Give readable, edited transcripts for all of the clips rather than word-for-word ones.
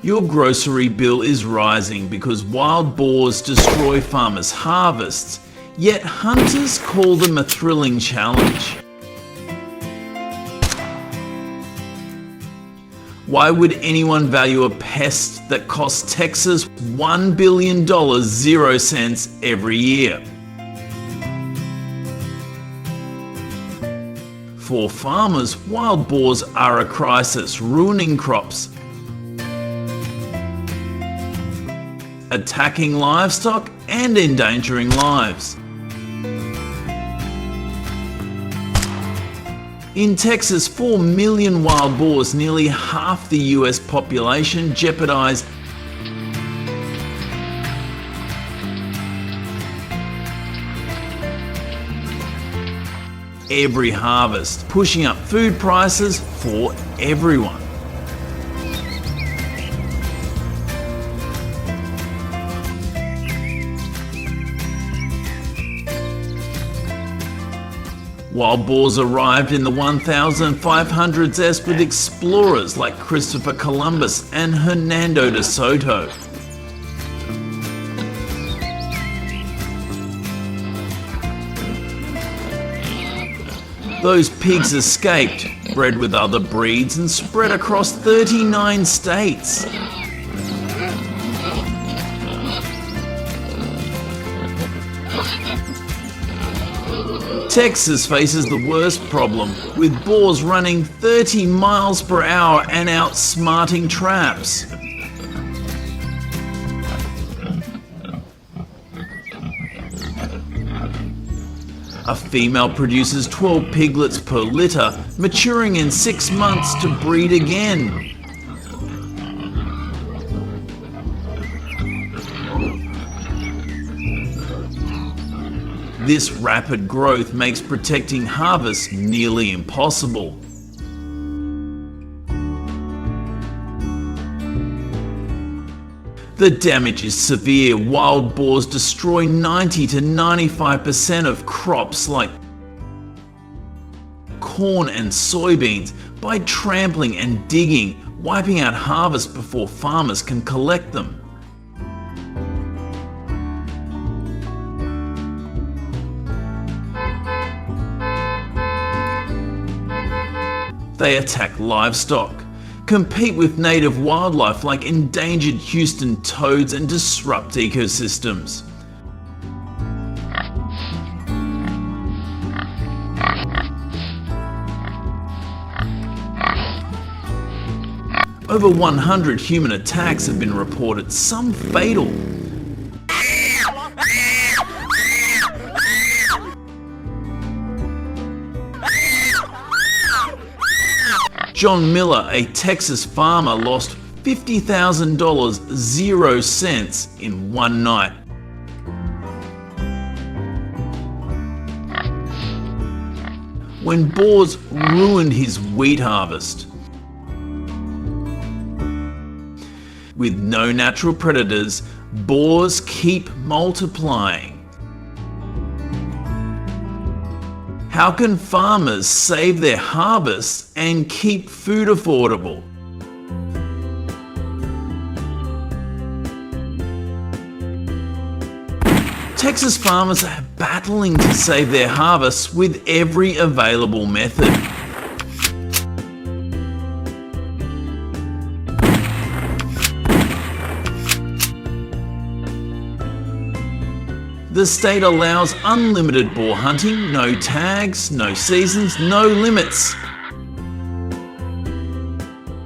Your grocery bill is rising because wild boars destroy farmers' harvests, yet hunters call them a thrilling challenge. Why would anyone value a pest that costs Texas $1 billion 0 cents every year? For farmers, wild boars are a crisis, ruining crops, attacking livestock and endangering lives. In Texas, 4 million wild boars, nearly half the US population, jeopardize every harvest, pushing up food prices for everyone. Wild boars arrived in the 1500s with explorers like Christopher Columbus and Hernando de Soto. Those pigs escaped, bred with other breeds, and spread across 39 states. Texas faces the worst problem, with boars running 30 miles per hour and outsmarting traps. A female produces 12 piglets per litter, maturing in 6 months to breed again. This rapid growth makes protecting harvests nearly impossible. The damage is severe. Wild boars destroy 90 to 95% of crops like corn and soybeans by trampling and digging, wiping out harvests before farmers can collect them. They attack livestock, compete with native wildlife like endangered Houston toads, and disrupt ecosystems. Over 100 human attacks have been reported, some fatal. John Miller, a Texas farmer, lost $50,000 0 cents in one night. When boars ruined his wheat harvest. With no natural predators, boars keep multiplying. How can farmers save their harvests and keep food affordable? Texas farmers are battling to save their harvests with every available method. The state allows unlimited boar hunting, no tags, no seasons, no limits.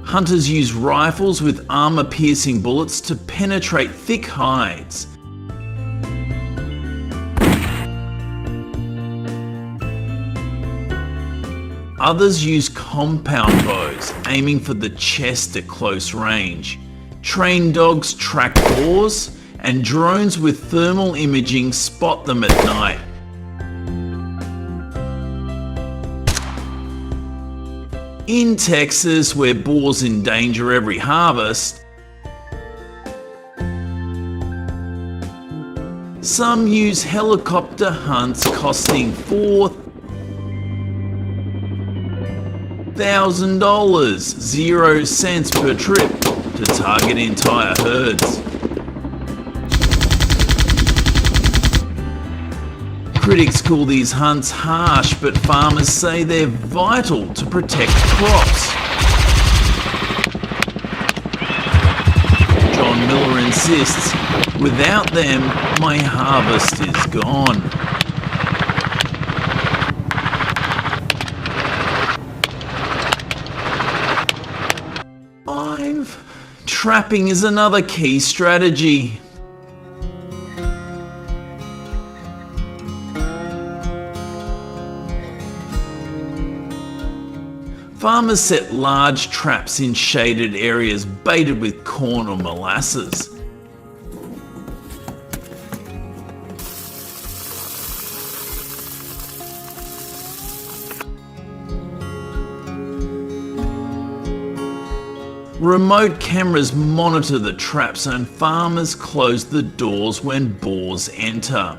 Hunters use rifles with armor-piercing bullets to penetrate thick hides. Others use compound bows, aiming for the chest at close range. Trained dogs track boars, and drones with thermal imaging spot them at night. In Texas, where boars endanger every harvest, some use helicopter hunts costing $4,000 0 cents per trip to to target entire herds. Critics call these hunts harsh, but farmers say they're vital to protect crops. John Miller insists, without them, my harvest is gone. Trapping is another key strategy. Farmers set large traps in shaded areas baited with corn or molasses. Remote cameras monitor the traps and farmers close the doors when boars enter.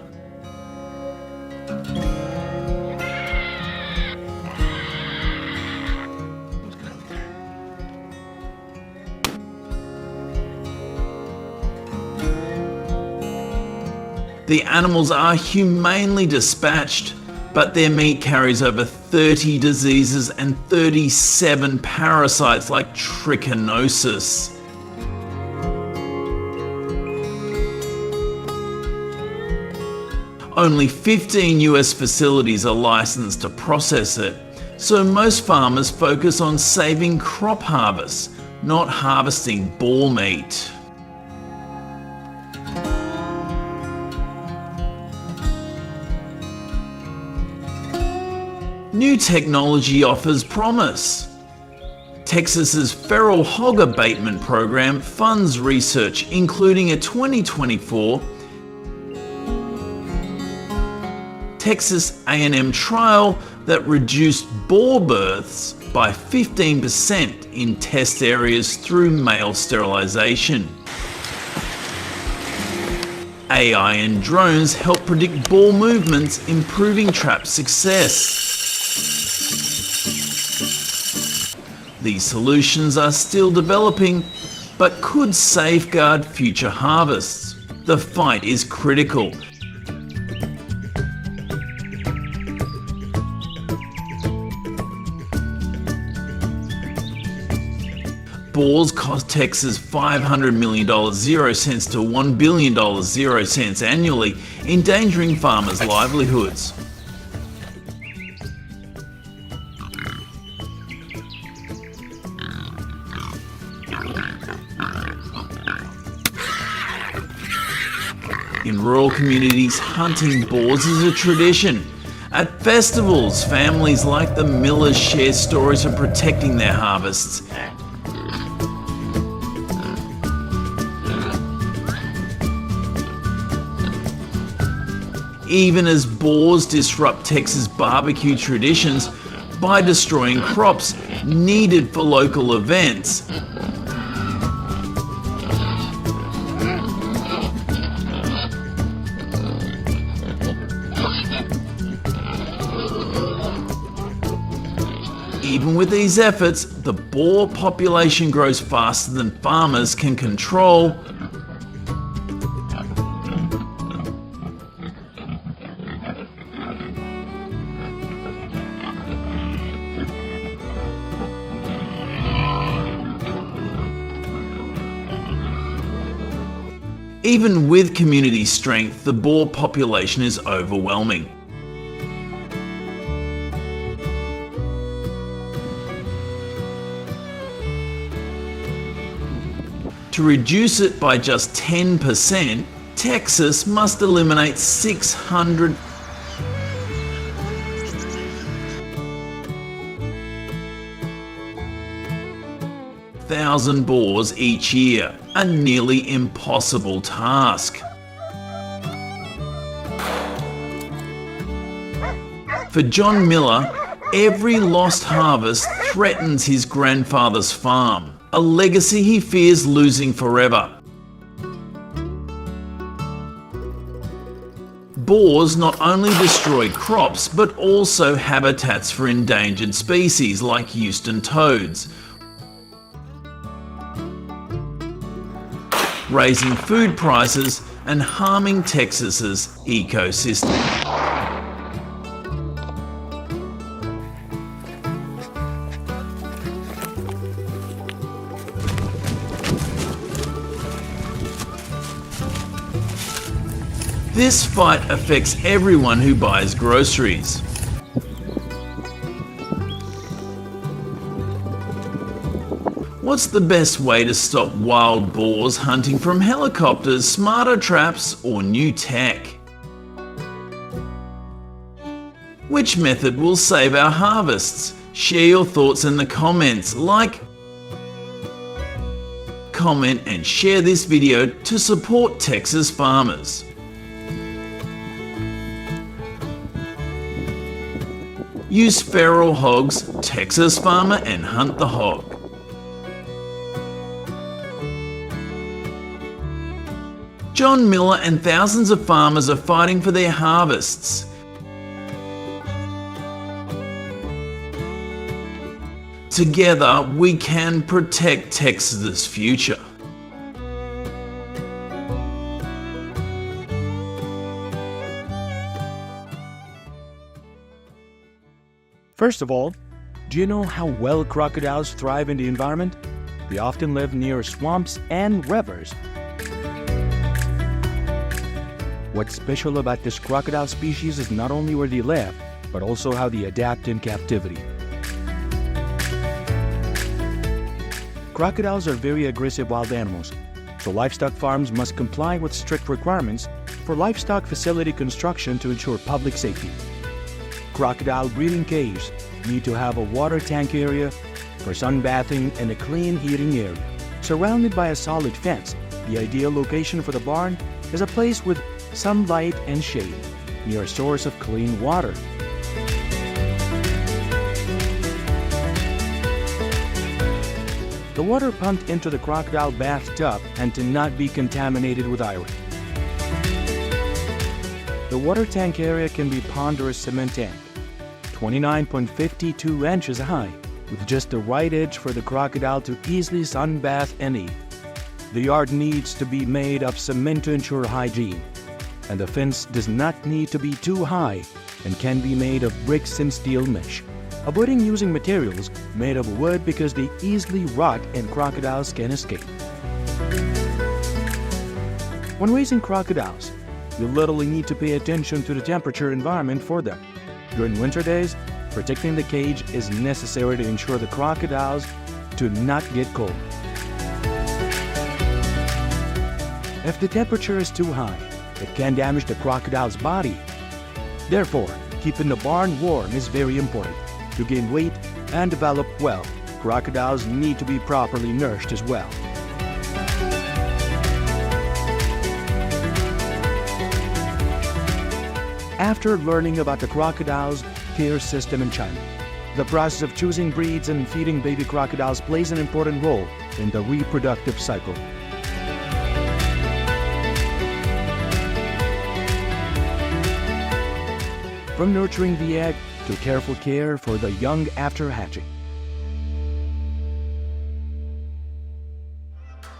The animals are humanely dispatched, but their meat carries over 30 diseases and 37 parasites like trichinosis. Only 15 US facilities are licensed to process it, so most farmers focus on saving crop harvests, not harvesting boar meat. New technology offers promise. Texas's feral hog abatement program funds research, including a 2024 Texas A&M trial that reduced boar births by 15% in test areas through male sterilization. AI and drones help predict boar movements, improving trap success. These solutions are still developing, but could safeguard future harvests. The fight is critical. Boars cost Texas $500 million 0 cents to $1 billion 0 cents annually, endangering farmers' livelihoods. In rural communities, hunting boars is a tradition. At festivals, families like the Millers share stories of protecting their harvests. Even as boars disrupt Texas barbecue traditions by destroying crops needed for local events. Even with these efforts, the boar population grows faster than farmers can control. Even with community strength, the boar population is overwhelming. To reduce it by just 10%, Texas must eliminate 600,000 boars each year, a nearly impossible task. For John Miller, every lost harvest threatens his grandfather's farm, a legacy he fears losing forever. Boars not only destroy crops, but also habitats for endangered species like Houston toads. raising food prices and harming Texas's ecosystem. This fight affects everyone who buys groceries. What's the best way to stop wild boars hunting from helicopters, smarter traps, or new tech? Which method will save our harvests? Share your thoughts in the comments. Like, comment, and share this video to support Texas farmers. Use feral hogs, Texas farmer, and hunt the hog. John Miller and thousands of farmers are fighting for their harvests. Together, we can protect Texas's future. First of all, do you know how well crocodiles thrive in the environment? They often live near swamps and rivers. What's special about this crocodile species is not only where they live, but also how they adapt in captivity. Crocodiles are very aggressive wild animals, so livestock farms must comply with strict requirements for livestock facility construction to ensure public safety. Crocodile breeding caves need to have a water tank area for sunbathing and a clean eating area. Surrounded by a solid fence, the ideal location for the barn is a place with some light and shade, near a source of clean water. The water pumped into the crocodile bathtub and to not be contaminated with iron. The water tank area can be a ponderous cement tank, 29.52 inches high, with just the right edge for the crocodile to easily sunbathe and eat. The yard needs to be made of cement to ensure hygiene, and the fence does not need to be too high and can be made of bricks and steel mesh, avoiding using materials made of wood because they easily rot and crocodiles can escape. When raising crocodiles, you literally need to pay attention to the temperature environment for them. During winter days, protecting the cage is necessary to ensure the crocodiles do not get cold. If the temperature is too high, it can damage the crocodile's body. Therefore, keeping the barn warm is very important. To gain weight and develop well, crocodiles need to be properly nourished as well. After learning about the crocodile's care system in China, the process of choosing breeds and feeding baby crocodiles plays an important role in the reproductive cycle. From nurturing the egg to careful care for the young after hatching.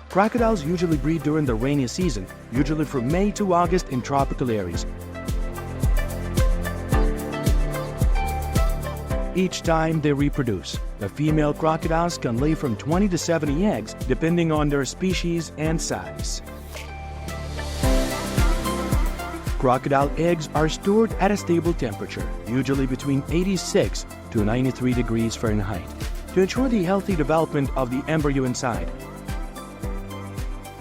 Crocodiles usually breed during the rainy season, usually from May to August in tropical areas. Each time they reproduce, the female crocodiles can lay from 20 to 70 eggs depending on their species and size. Crocodile eggs are stored at a stable temperature, usually between 86 to 93 degrees Fahrenheit, to ensure the healthy development of the embryo inside.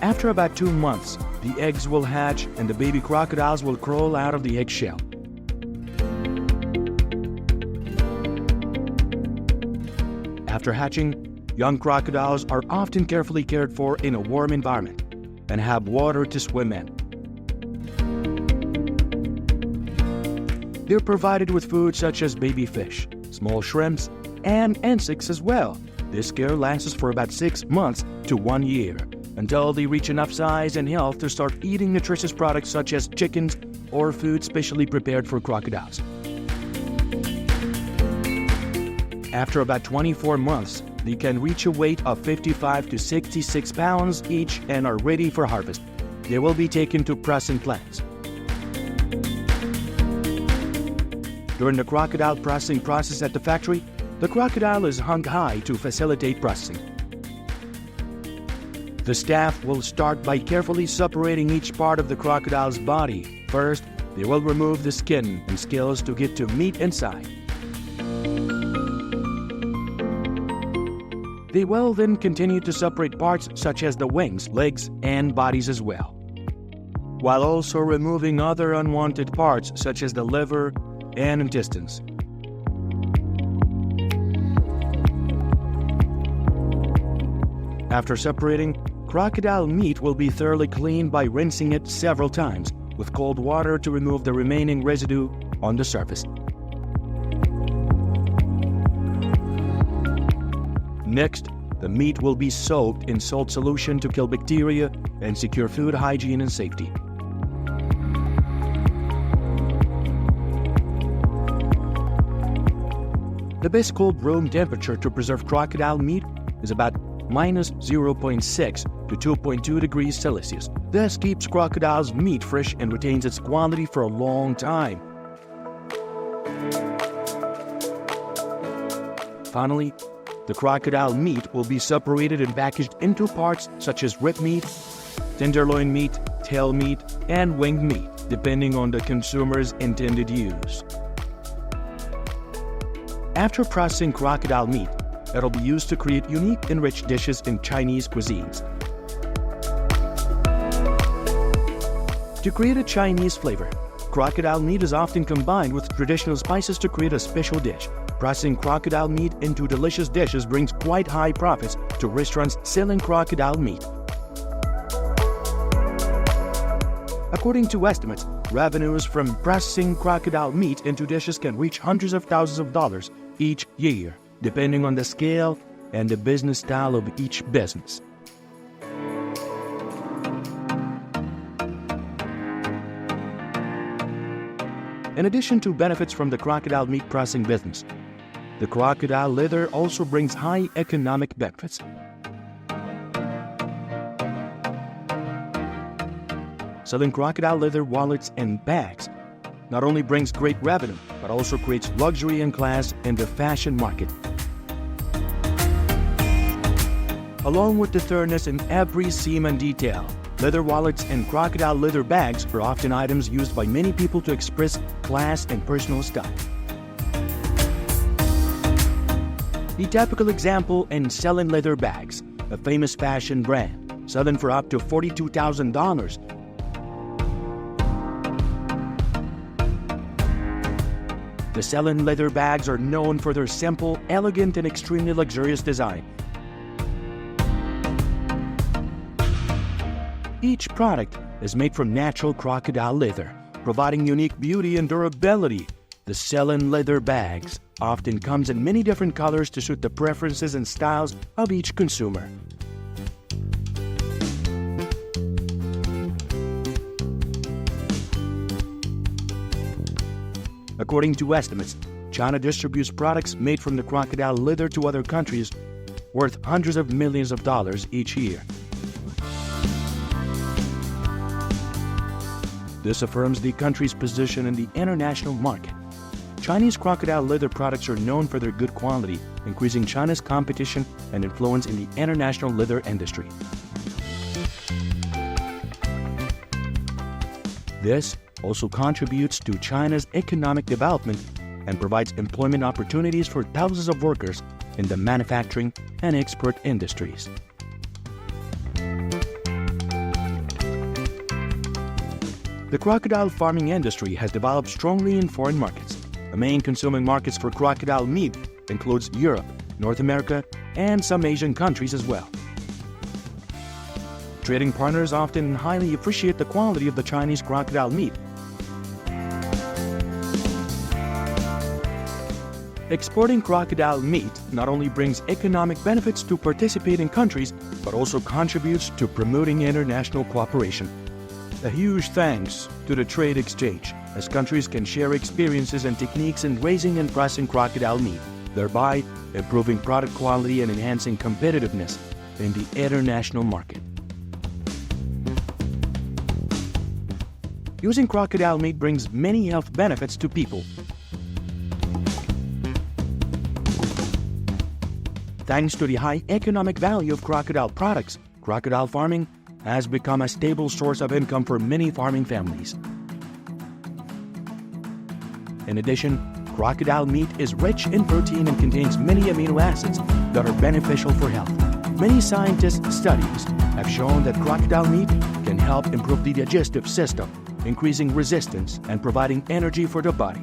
After about 2 months, the eggs will hatch and the baby crocodiles will crawl out of the eggshell. After hatching, young crocodiles are often carefully cared for in a warm environment and have water to swim in. They're provided with food such as baby fish, small shrimps, and insects as well. This care lasts for about 6 months to 1 year until they reach enough size and health to start eating nutritious products such as chickens or food specially prepared for crocodiles. After about 24 months, they can reach a weight of 55 to 66 pounds each and are ready for harvest. They will be taken to pressing plants. During the crocodile pressing process at the factory, the crocodile is hung high to facilitate processing. The staff will start by carefully separating each part of the crocodile's body. First, they will remove the skin and scales to get to meat inside. They will then continue to separate parts such as the wings, legs, and bodies as well, while also removing other unwanted parts such as the liver and intestines. After separating, crocodile meat will be thoroughly cleaned by rinsing it several times with cold water to remove the remaining residue on the surface. Next, the meat will be soaked in salt solution to kill bacteria and secure food hygiene and safety. The best cold room temperature to preserve crocodile meat is about minus 0.6 to 2.2 degrees Celsius. This keeps crocodile's meat fresh and retains its quality for a long time. Finally, the crocodile meat will be separated and packaged into parts such as rib meat, tenderloin meat, tail meat, and winged meat, depending on the consumer's intended use. After processing crocodile meat, it will be used to create unique and rich dishes in Chinese cuisines. To create a Chinese flavor, crocodile meat is often combined with traditional spices to create a special dish. Processing crocodile meat into delicious dishes brings quite high profits to restaurants selling crocodile meat. According to estimates, revenues from processing crocodile meat into dishes can reach hundreds of thousands of dollars each year, depending on the scale and the business style of each business. In addition to benefits from the crocodile meat processing business, the crocodile leather also brings high economic benefits. Selling crocodile leather wallets and bags not only brings great revenue, but also creates luxury and class in the fashion market. Along with the thoroughness in every seam and detail, leather wallets and crocodile leather bags are often items used by many people to express class and personal style. The typical example in selling leather bags, a famous fashion brand, selling for up to $42,000. The Ceylon leather bags are known for their simple, elegant, and extremely luxurious design. Each product is made from natural crocodile leather, providing unique beauty and durability. The Ceylon leather bags often comes in many different colors to suit the preferences and styles of each consumer. According to estimates, China distributes products made from the crocodile leather to other countries worth hundreds of millions of dollars each year. This affirms the country's position in the international market. Chinese crocodile leather products are known for their good quality, increasing China's competition and influence in the international leather industry. This also contributes to China's economic development and provides employment opportunities for thousands of workers in the manufacturing and export industries. The crocodile farming industry has developed strongly in foreign markets. The main consuming markets for crocodile meat includes Europe, North America, and some Asian countries as well. Trading partners often highly appreciate the quality of the Chinese crocodile meat. Exporting crocodile meat not only brings economic benefits to participating countries, but also contributes to promoting international cooperation. A huge thanks to the trade exchange, as countries can share experiences and techniques in raising and processing crocodile meat. thereby improving product quality and enhancing competitiveness in the international market. Using crocodile meat brings many health benefits to people. Thanks to the high economic value of crocodile products, crocodile farming has become a stable source of income for many farming families. In addition, crocodile meat is rich in protein and contains many amino acids that are beneficial for health. Many scientists' studies have shown that crocodile meat can help improve the digestive system, increasing resistance and providing energy for the body.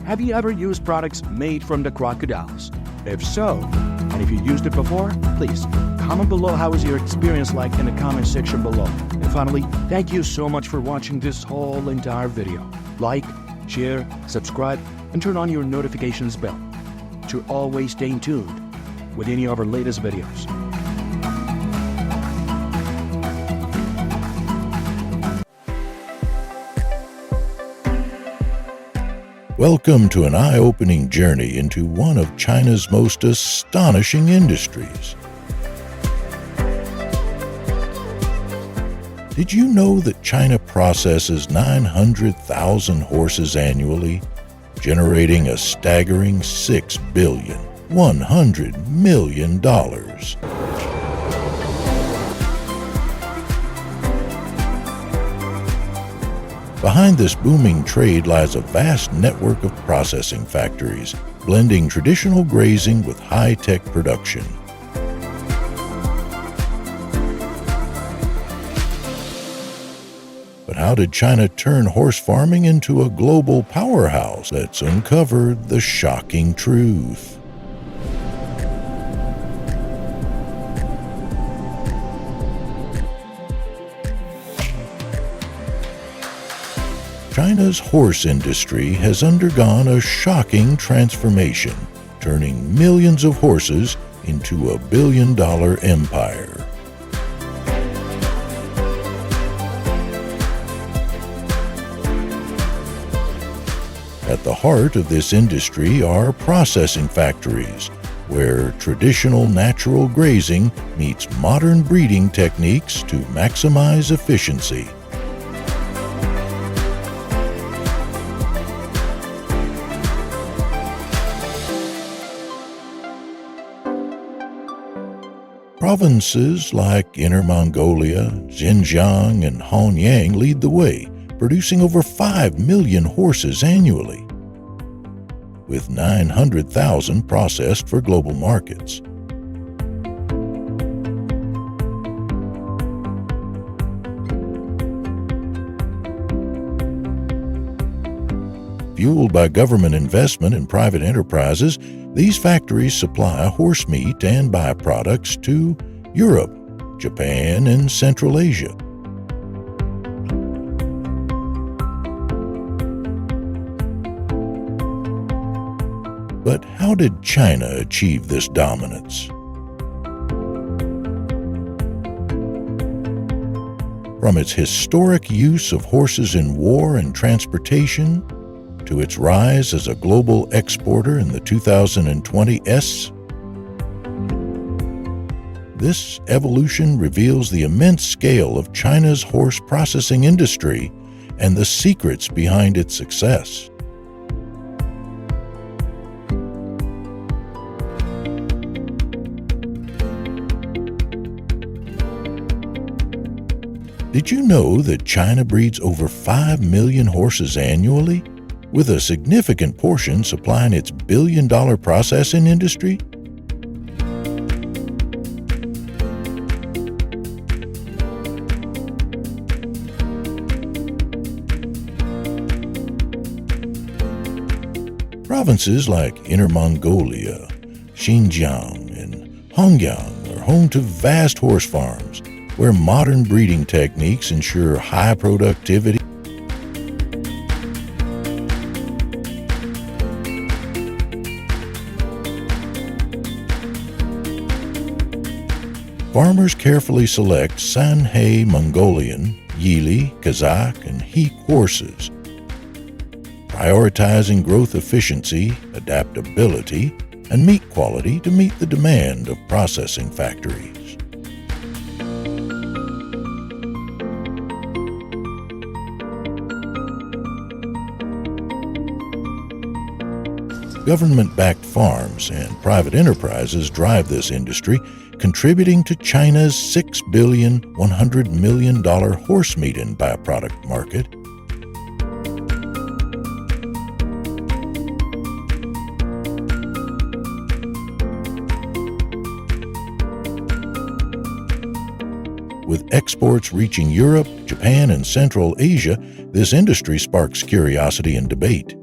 Have you ever used products made from the crocodiles? If so, and if you used it before, please comment below how was your experience like in the comment section below. And finally, thank you so much for watching this whole entire video. Like, share, subscribe, and turn on your notifications bell to always stay tuned with any of our latest videos. Welcome to an eye-opening journey into one of China's most astonishing industries. Did you know that China processes 900,000 horses annually, generating a staggering $6.1 billion? Behind this booming trade lies a vast network of processing factories, blending traditional grazing with high-tech production. But how did China turn horse farming into a global powerhouse? Let's uncover the shocking truth. China's horse industry has undergone a shocking transformation, turning millions of horses into a billion-dollar empire. At the heart of this industry are processing factories, where traditional natural grazing meets modern breeding techniques to maximize efficiency. Provinces like Inner Mongolia, Xinjiang, and Hanyang lead the way, producing over 5 million horses annually, with 900,000 processed for global markets. Fueled by government investment and private enterprises, these factories supply horse meat and byproducts to Europe, Japan, and Central Asia. But how did China achieve this dominance? From its historic use of horses in war and transportation, to its rise as a global exporter in the 2020s, this evolution reveals the immense scale of China's horse processing industry and the secrets behind its success. Did you know that China breeds over 5 million horses annually, with a significant portion supplying its billion-dollar processing industry? Provinces like Inner Mongolia, Xinjiang, and Hanyang are home to vast horse farms, where modern breeding techniques ensure high productivity. Farmers carefully select Sanhe Mongolian, Yili, Kazakh, and Heek horses, prioritizing growth efficiency, adaptability, and meat quality to meet the demand of processing factories. Government-backed farms and private enterprises drive this industry, contributing to China's $6 billion, $100 million horse meat and byproduct market. With exports reaching Europe, Japan, and Central Asia, this industry sparks curiosity and debate.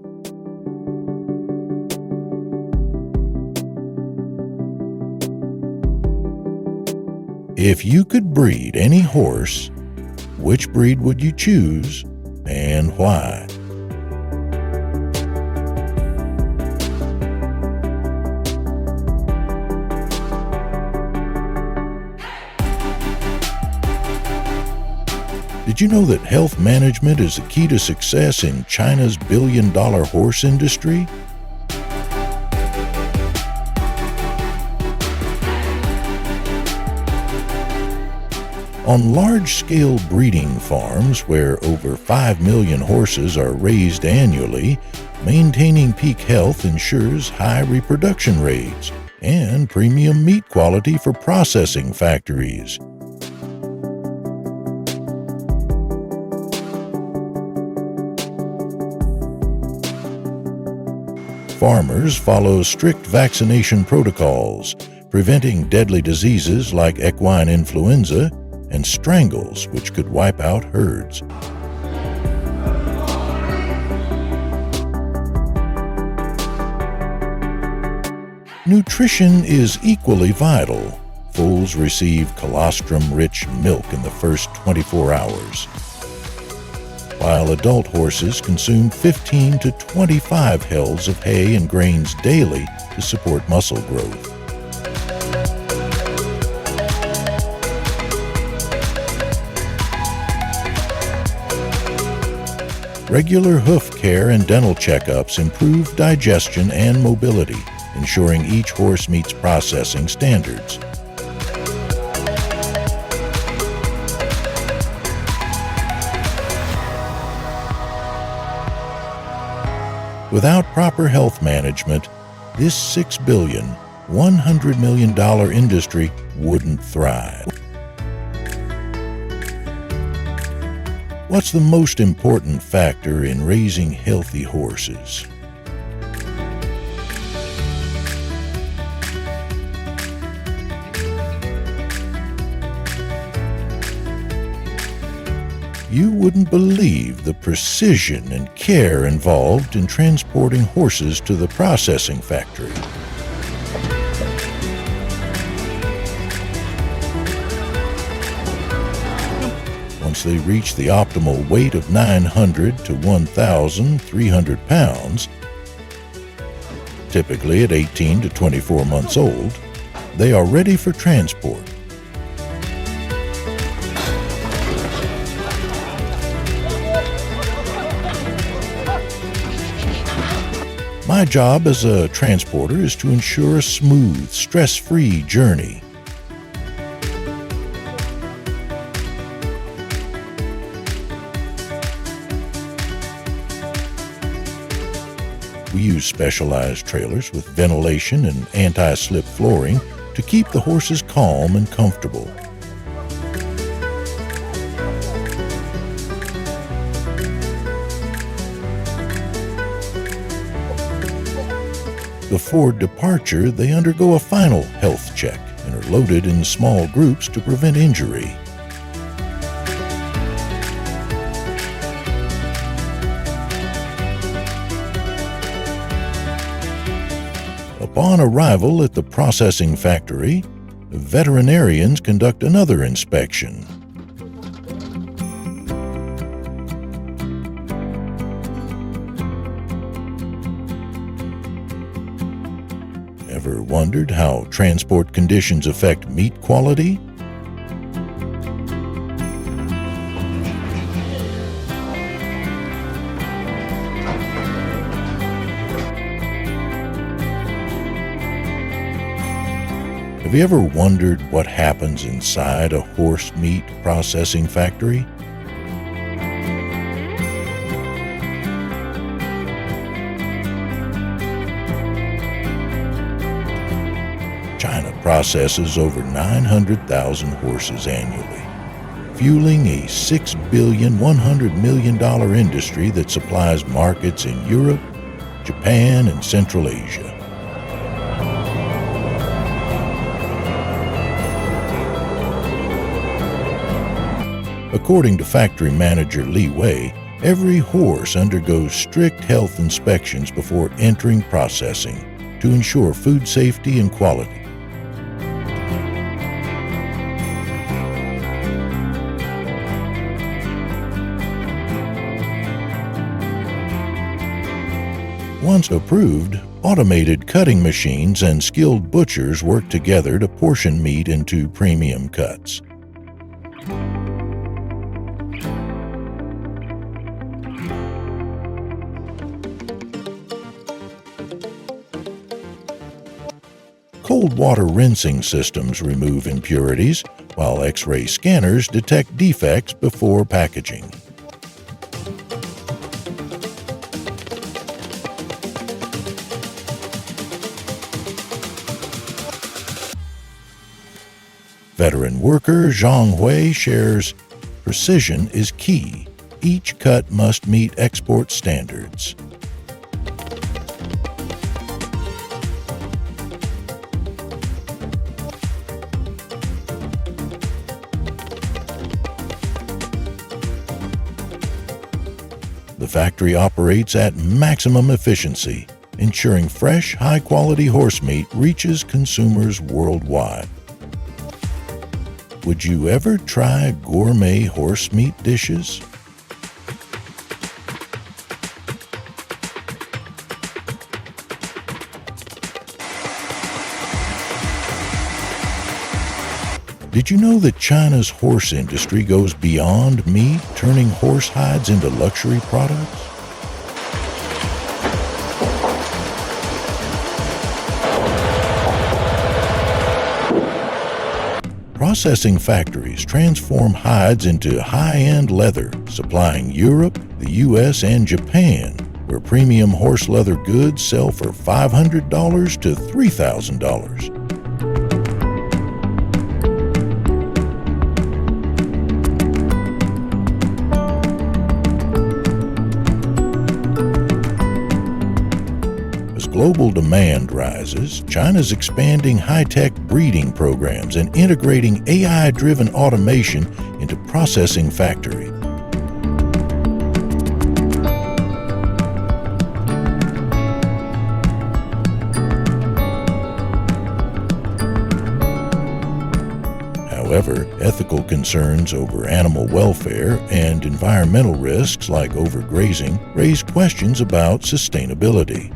If you could breed any horse, which breed would you choose and why? Did you know that health management is the key to success in China's billion-dollar horse industry? On large-scale breeding farms where over 5 million horses are raised annually, maintaining peak health ensures high reproduction rates and premium meat quality for processing factories. Farmers follow strict vaccination protocols, preventing deadly diseases like equine influenza and strangles, which could wipe out herds. Nutrition is equally vital. Foals receive colostrum-rich milk in the first 24 hours, while adult horses consume 15 to 25 hells of hay and grains daily to support muscle growth. Regular hoof care and dental checkups improve digestion and mobility, ensuring each horse meets processing standards. Without proper health management, this $6 billion, $100 million industry wouldn't thrive. What's the most important factor in raising healthy horses? You wouldn't believe the precision and care involved in transporting horses to the processing factory. Once they reach the optimal weight of 900 to 1,300 pounds, typically at 18 to 24 months old, they are ready for transport. My job as a transporter is to ensure a smooth, stress-free journey. We use specialized trailers with ventilation and anti-slip flooring to keep the horses calm and comfortable. Before departure, they undergo a final health check and are loaded in small groups to prevent injury. Upon arrival at the processing factory, veterinarians conduct another inspection. Ever wondered how transport conditions affect meat quality? Have you ever wondered what happens inside a horse meat processing factory? China processes over 900,000 horses annually, fueling a $6 billion, $100 million industry that supplies markets in Europe, Japan, and Central Asia. According to factory manager Li Wei, every horse undergoes strict health inspections before entering processing to ensure food safety and quality. Once approved, automated cutting machines and skilled butchers work together to portion meat into premium cuts. Cold water rinsing systems remove impurities, while X-ray scanners detect defects before packaging. Veteran worker Zhang Hui shares, "Precision is key. Each cut must meet export standards." The factory operates at maximum efficiency, ensuring fresh, high-quality horse meat reaches consumers worldwide. Would you ever try gourmet horse meat dishes? Did you know that China's horse industry goes beyond meat, turning horse hides into luxury products? Processing factories transform hides into high-end leather, supplying Europe, the US, and Japan, where premium horse leather goods sell for $500 to $3,000. Global demand rises, China's expanding high-tech breeding programs and integrating AI-driven automation into processing factory. However, ethical concerns over animal welfare and environmental risks like overgrazing raise questions about sustainability.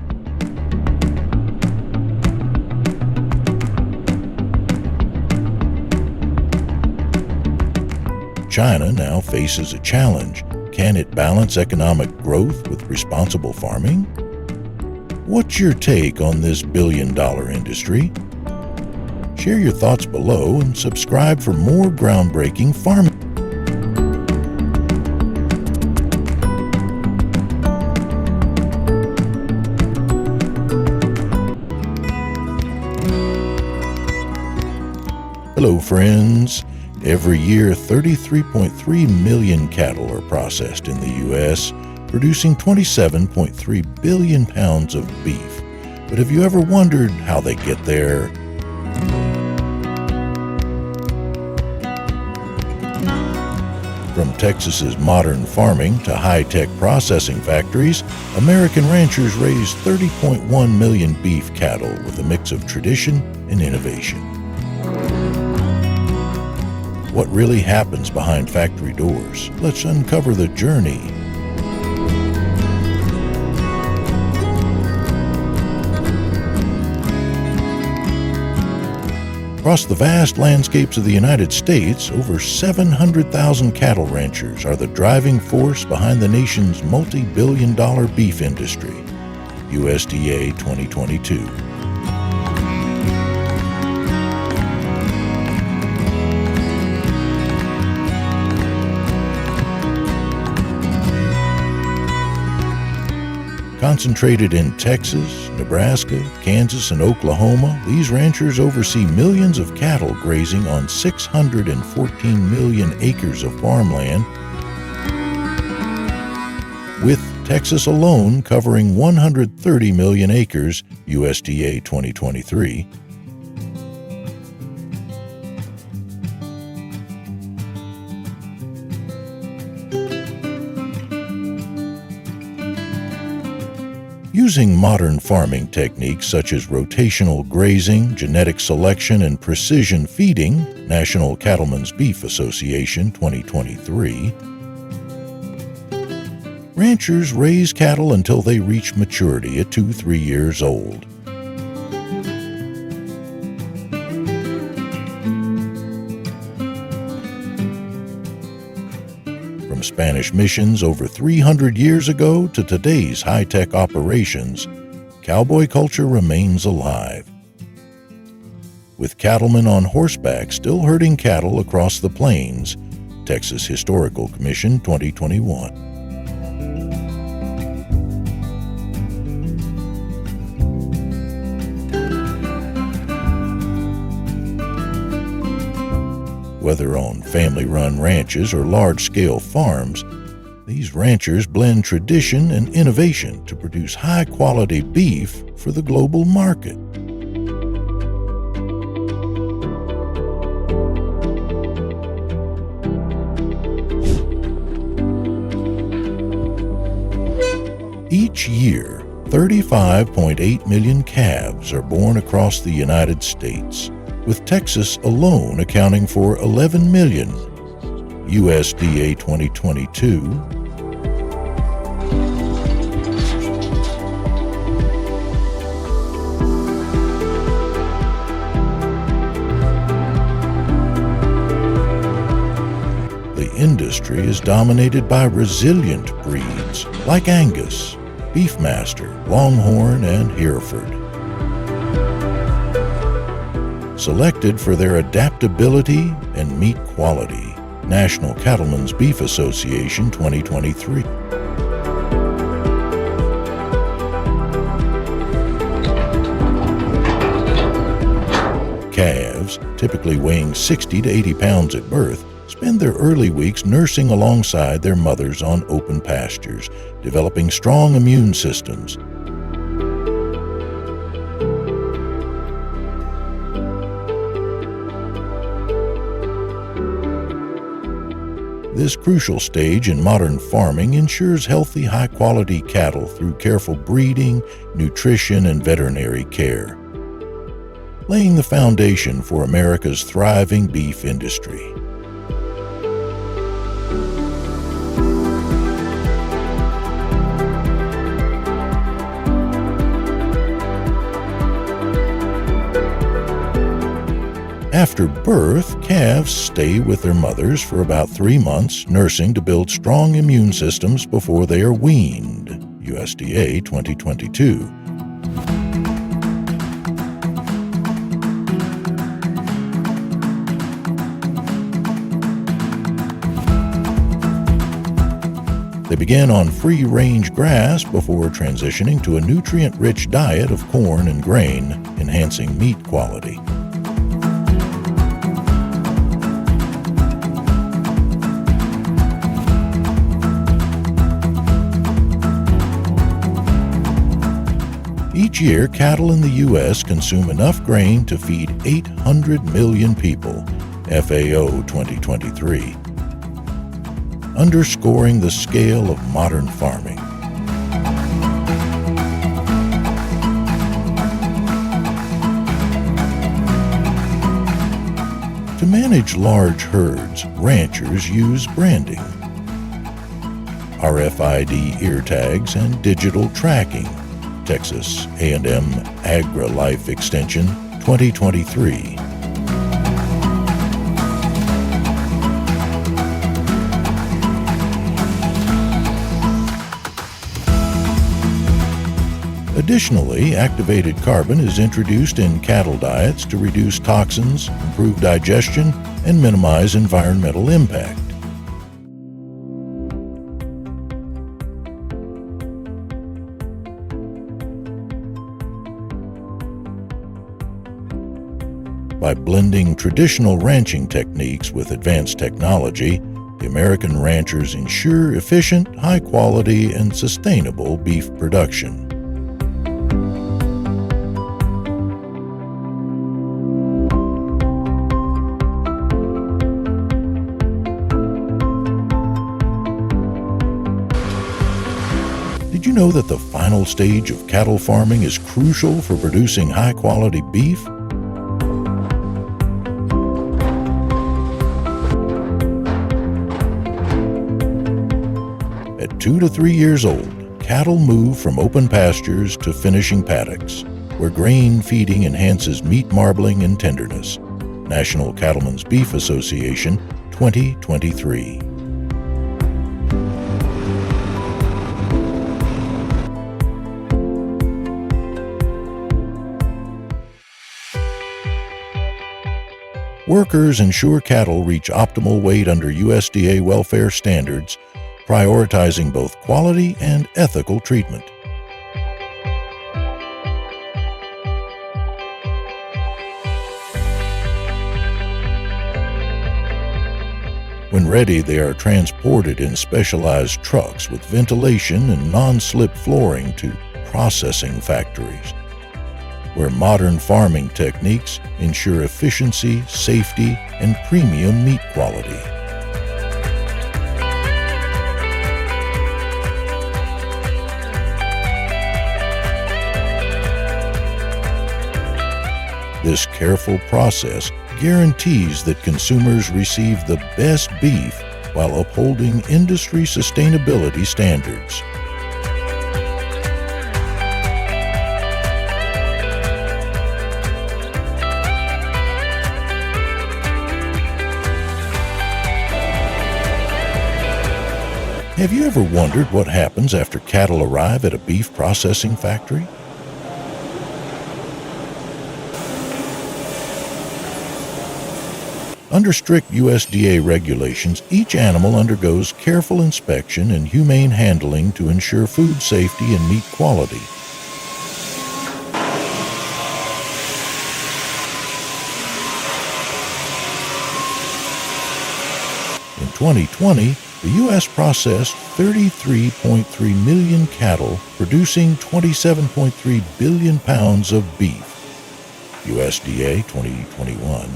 China now faces a challenge. Can it balance economic growth with responsible farming? What's your take on this billion-dollar industry? Share your thoughts below and subscribe for more groundbreaking farming. Hello, friends. Every year, 33.3 million cattle are processed in the U.S., producing 27.3 billion pounds of beef. But have you ever wondered how they get there? From Texas's modern farming to high-tech processing factories, American ranchers raise 30.1 million beef cattle with a mix of tradition and innovation. What really happens behind factory doors? Let's uncover the journey. Across the vast landscapes of the United States, over 700,000 cattle ranchers are the driving force behind the nation's multi-billion-dollar beef industry. USDA 2022. Concentrated in Texas, Nebraska, Kansas, and Oklahoma, these ranchers oversee millions of cattle grazing on 614 million acres of farmland, with Texas alone covering 130 million acres, USDA 2023. Using modern farming techniques such as rotational grazing, genetic selection, and precision feeding, National Cattlemen's Beef Association 2023, ranchers raise cattle until they reach maturity at 2-3 years old. From Spanish missions over 300 years ago to today's high-tech operations, cowboy culture remains alive. With cattlemen on horseback still herding cattle across the plains, Texas Historical Commission 2021. Whether on family-run ranches or large-scale farms, these ranchers blend tradition and innovation to produce high-quality beef for the global market. Each year, 35.8 million calves are born across the United States, with Texas alone accounting for 11 million. USDA 2022. The industry is dominated by resilient breeds like Angus, Beefmaster, Longhorn, and Hereford. Selected for their adaptability and meat quality, National Cattlemen's Beef Association 2023. Calves, typically weighing 60 to 80 pounds at birth, spend their early weeks nursing alongside their mothers on open pastures, developing strong immune systems. This crucial stage in modern farming ensures healthy, high-quality cattle through careful breeding, nutrition, and veterinary care, laying the foundation for America's thriving beef industry. After birth, calves stay with their mothers for about 3 months, nursing to build strong immune systems before they are weaned. USDA 2022. They begin on free-range grass before transitioning to a nutrient-rich diet of corn and grain, enhancing meat quality. Each year, cattle in the U.S. consume enough grain to feed 800 million people, FAO 2023, underscoring the scale of modern farming. To manage large herds, ranchers use branding, RFID ear tags, and digital tracking. Texas A&M AgriLife Extension 2023. Additionally, activated carbon is introduced in cattle diets to reduce toxins, improve digestion, and minimize environmental impact. By blending traditional ranching techniques with advanced technology, the American ranchers ensure efficient, high-quality, and sustainable beef production. Did you know that the final stage of cattle farming is crucial for producing high-quality beef? At 2 to 3 years old, cattle move from open pastures to finishing paddocks, where grain feeding enhances meat marbling and tenderness. National Cattlemen's Beef Association, 2023. Workers ensure cattle reach optimal weight under USDA welfare standards, prioritizing both quality and ethical treatment. When ready, they are transported in specialized trucks with ventilation and non-slip flooring to processing factories, where modern farming techniques ensure efficiency, safety, and premium meat quality. This careful process guarantees that consumers receive the best beef while upholding industry sustainability standards. Have you ever wondered what happens after cattle arrive at a beef processing factory? Under strict USDA regulations, each animal undergoes careful inspection and humane handling to ensure food safety and meat quality. In 2020, the U.S. processed 33.3 million cattle, producing 27.3 billion pounds of beef. USDA 2021.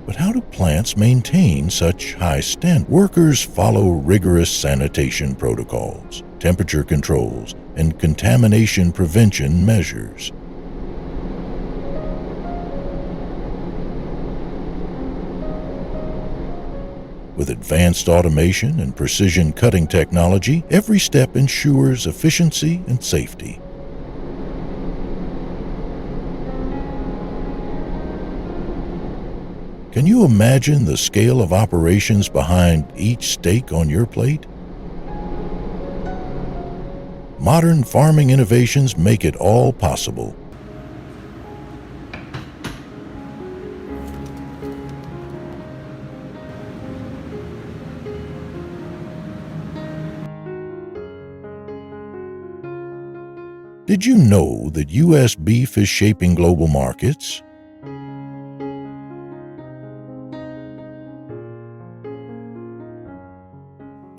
But how do plants maintain such high standards? Workers follow rigorous sanitation protocols, temperature controls, and contamination prevention measures. With advanced automation and precision cutting technology, every step ensures efficiency and safety. Can you imagine the scale of operations behind each steak on your plate? Modern farming innovations make it all possible. Did you know that U.S. beef is shaping global markets?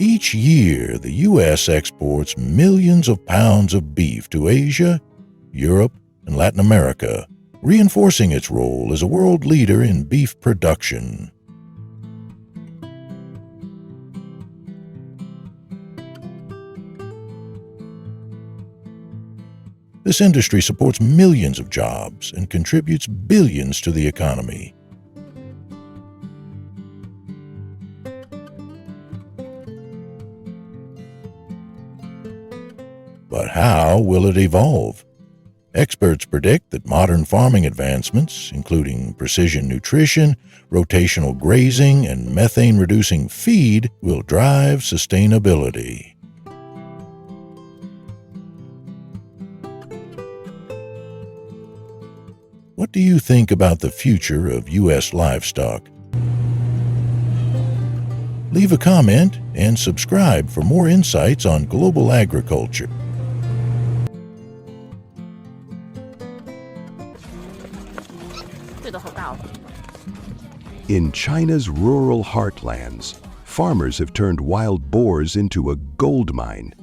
Each year, the U.S. exports millions of pounds of beef to Asia, Europe, and Latin America, reinforcing its role as a world leader in beef production. This industry supports millions of jobs and contributes billions to the economy. But how will it evolve? Experts predict that modern farming advancements, including precision nutrition, rotational grazing, and methane-reducing feed, will drive sustainability. What do you think about the future of U.S. livestock? Leave a comment and subscribe for more insights on global agriculture. In China's rural heartlands, farmers have turned wild boars into a gold mine.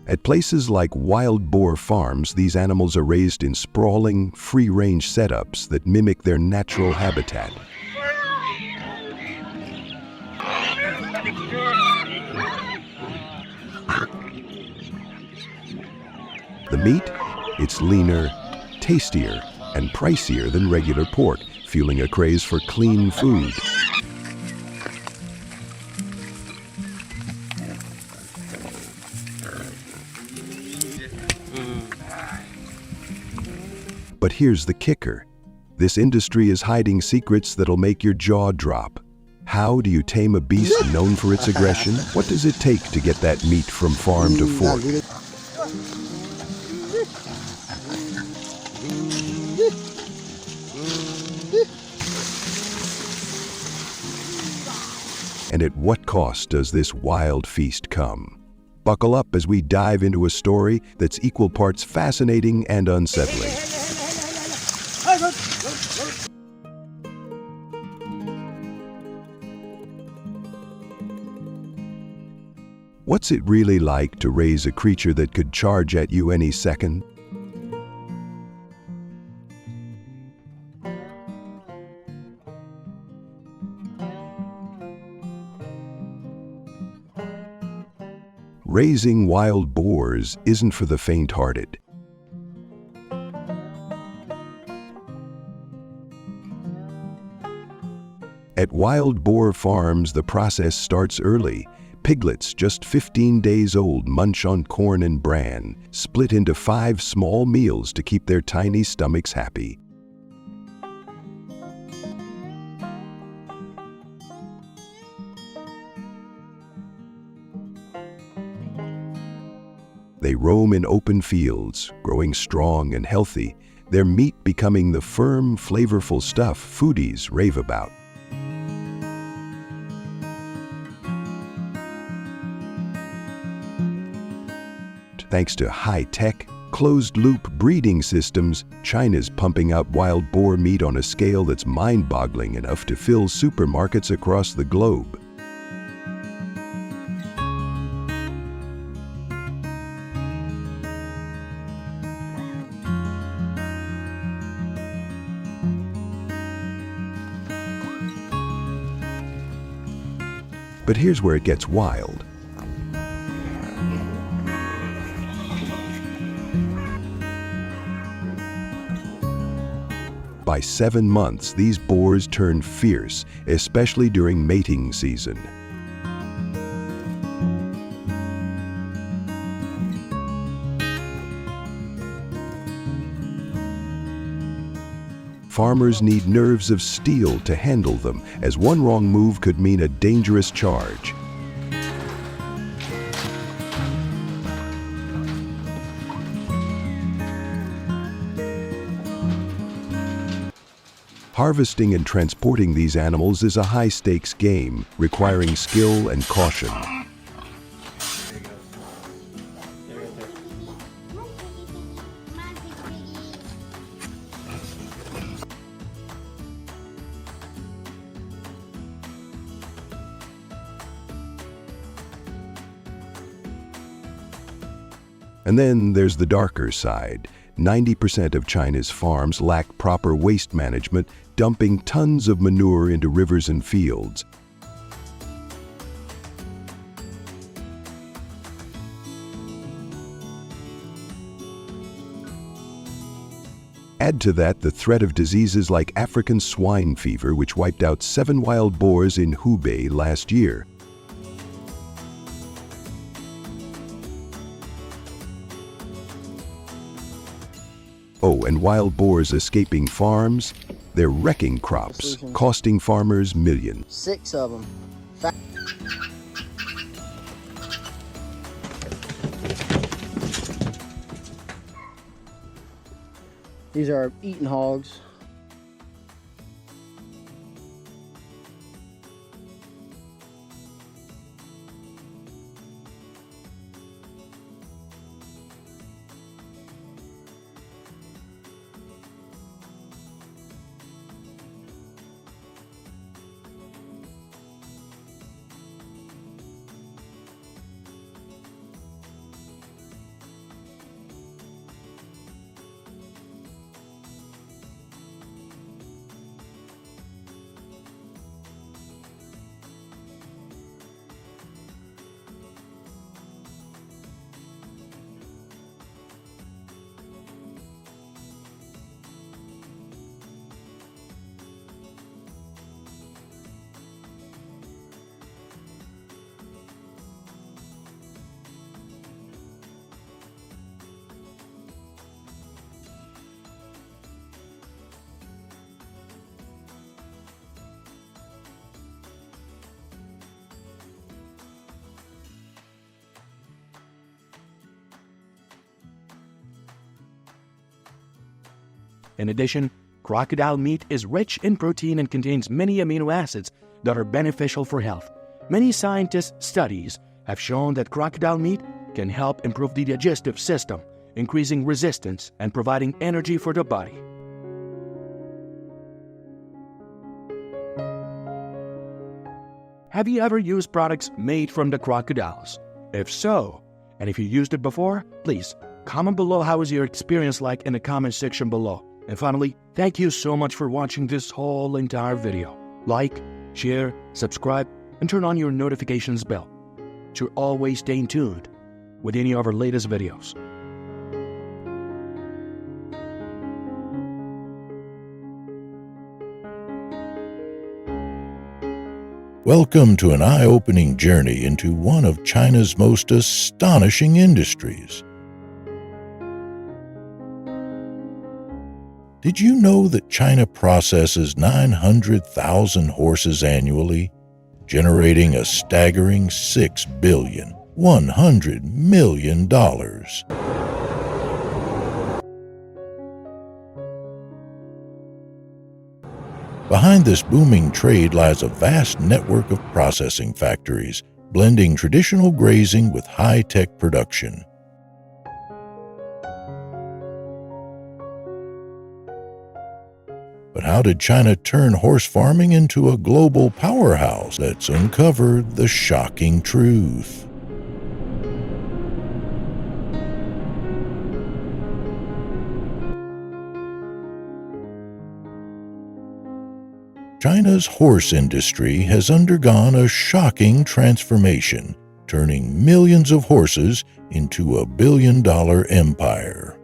At places like wild boar farms, these animals are raised in sprawling, free-range setups that mimic their natural habitat. The meat? It's leaner, tastier, and pricier than regular pork, fueling a craze for clean food. But here's the kicker. This industry is hiding secrets that'll make your jaw drop. How do you tame a beast known for its aggression? What does it take to get that meat from farm to fork? And at what cost does this wild feast come? Buckle up as we dive into a story that's equal parts fascinating and unsettling. What's it really like to raise a creature that could charge at you any second? Raising wild boars isn't for the faint-hearted. At wild boar farms, the process starts early. Piglets just 15 days old munch on corn and bran, split into 5 small meals to keep their tiny stomachs happy. They roam in open fields, growing strong and healthy, their meat becoming the firm, flavorful stuff foodies rave about. Thanks to high-tech, closed-loop breeding systems, China's pumping out wild boar meat on a scale that's mind-boggling enough to fill supermarkets across the globe. But here's where it gets wild. By 7 months, these boars turn fierce, especially during mating season. Farmers need nerves of steel to handle them, as one wrong move could mean a dangerous charge. Harvesting and transporting these animals is a high-stakes game, requiring skill and caution. And then there's the darker side. 90% of China's farms lack proper waste management, dumping tons of manure into rivers and fields. Add to that the threat of diseases like African swine fever, which wiped out 7 wild boars in Hubei last year. Oh, and wild boars escaping farms, they're wrecking crops, costing farmers millions. 6 of them. These are eating hogs. In addition, crocodile meat is rich in protein and contains many amino acids that are beneficial for health. Many scientists' studies have shown that crocodile meat can help improve the digestive system, increasing resistance and providing energy for the body. Have you ever used products made from the crocodiles? If so, and if you used it before, please comment below how was your experience like in the comment section below. And finally, thank you so much for watching this whole entire video. Like, share, subscribe, and turn on your notifications bell to always stay tuned with any of our latest videos. Welcome to an eye-opening journey into one of China's most astonishing industries. Did you know that China processes 900,000 horses annually, generating a staggering $6.1 billion? Behind this booming trade lies a vast network of processing factories, blending traditional grazing with high-tech production. But how did China turn horse farming into a global powerhouse? Let's uncover the shocking truth. China's horse industry has undergone a shocking transformation, turning millions of horses into a billion-dollar empire.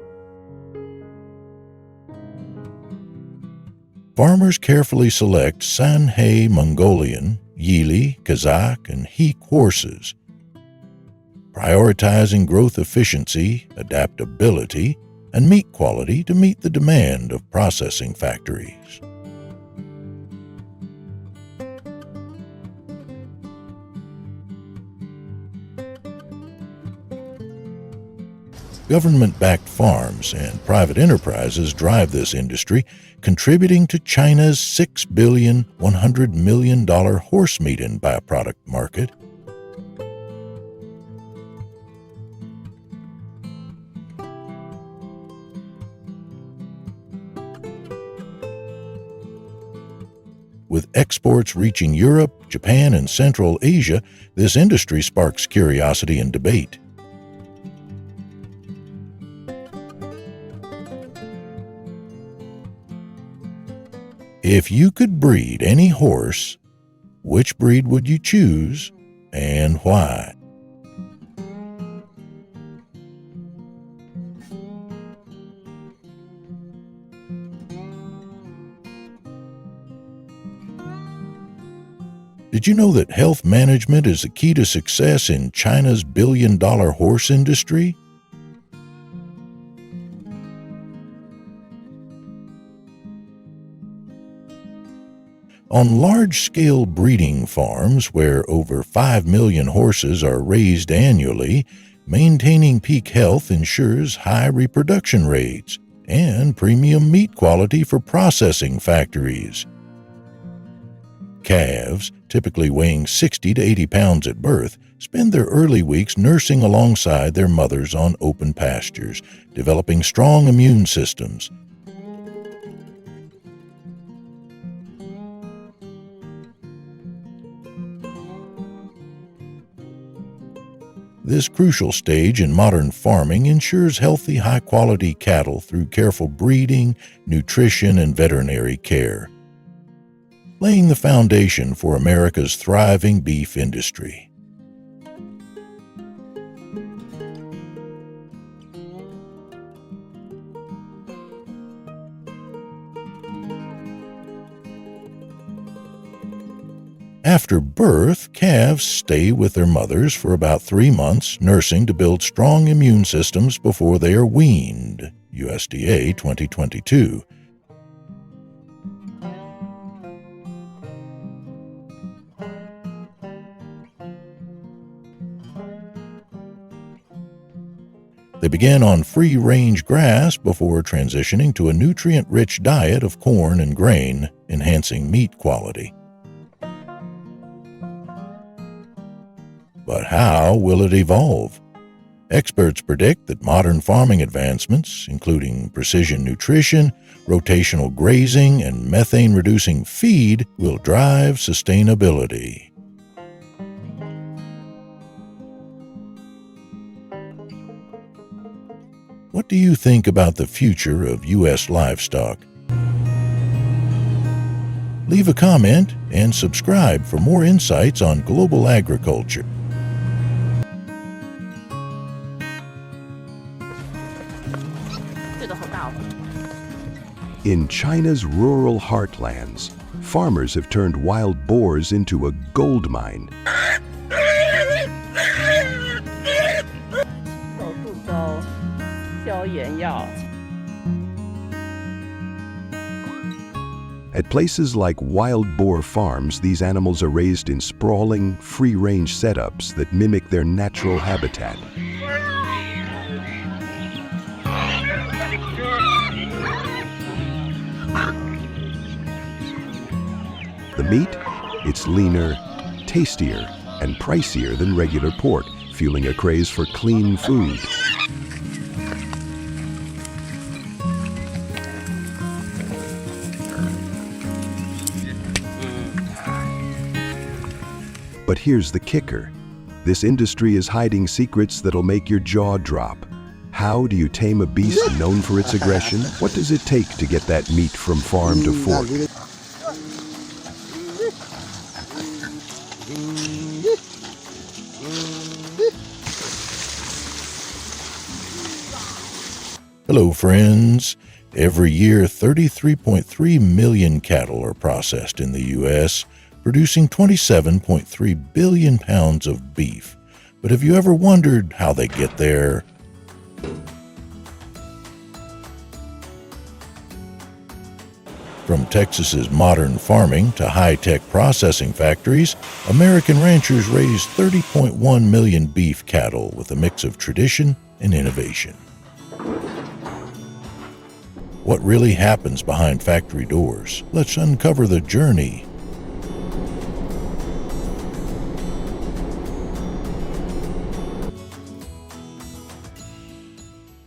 Farmers carefully select Shanghai Mongolian, Yili, Kazakh, and Heek horses, prioritizing growth efficiency, adaptability, and meat quality to meet the demand of processing factories. Government-backed farms and private enterprises drive this industry, contributing to China's $6.1 billion horse meat and byproduct market. With exports reaching Europe, Japan, and Central Asia, this industry sparks curiosity and debate. If you could breed any horse, which breed would you choose and why? Did you know that health management is the key to success in China's billion-dollar horse industry? On large-scale breeding farms where over 5 million horses are raised annually, maintaining peak health ensures high reproduction rates, and premium meat quality for processing factories. Calves, typically weighing 60 to 80 pounds at birth, spend their early weeks nursing alongside their mothers on open pastures, developing strong immune systems. This crucial stage in modern farming ensures healthy, high-quality cattle through careful breeding, nutrition, and veterinary care, laying the foundation for America's thriving beef industry. After birth, calves stay with their mothers for about 3 months, nursing to build strong immune systems before they are weaned. USDA 2022. They begin on free-range grass before transitioning to a nutrient-rich diet of corn and grain, enhancing meat quality. But how will it evolve? Experts predict that modern farming advancements, including precision nutrition, rotational grazing, and methane-reducing feed, will drive sustainability. What do you think about the future of U.S. livestock? Leave a comment and subscribe for more insights on global agriculture. In China's rural heartlands, farmers have turned wild boars into a gold mine. At places like wild boar farms, these animals are raised in sprawling, free-range setups that mimic their natural habitat. The meat? It's leaner, tastier, and pricier than regular pork, fueling a craze for clean food. But here's the kicker. This industry is hiding secrets that'll make your jaw drop. How do you tame a beast known for its aggression? What does it take to get that meat from farm to fork? Hello, friends. Every year, 33.3 million cattle are processed in the U.S., producing 27.3 billion pounds of beef. But have you ever wondered how they get there? From Texas's modern farming to high-tech processing factories, American ranchers raise 30.1 million beef cattle with a mix of tradition and innovation. What really happens behind factory doors? Let's uncover the journey.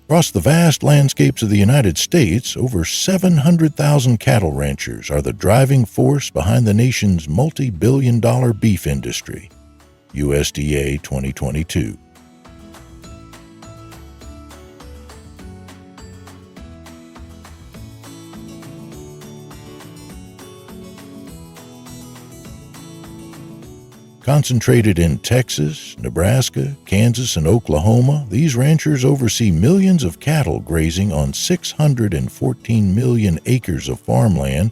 Across the vast landscapes of the United States, over 700,000 cattle ranchers are the driving force behind the nation's multi-billion-dollar beef industry. USDA 2022. Concentrated in Texas, Nebraska, Kansas, and Oklahoma, these ranchers oversee millions of cattle grazing on 614 million acres of farmland.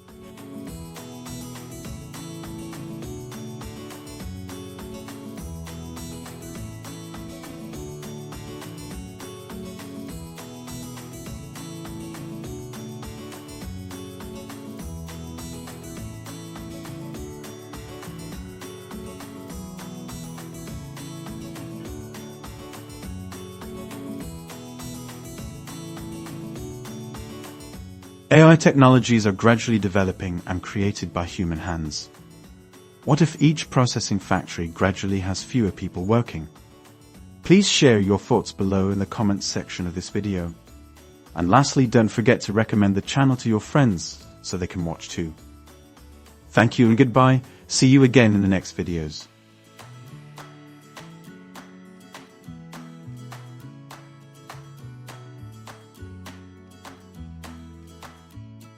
AI technologies are gradually developing and created by human hands. What if each processing factory gradually has fewer people working? Please share your thoughts below in the comments section of this video. And lastly, don't forget to recommend the channel to your friends so they can watch too. Thank you and goodbye. See you again in the next videos.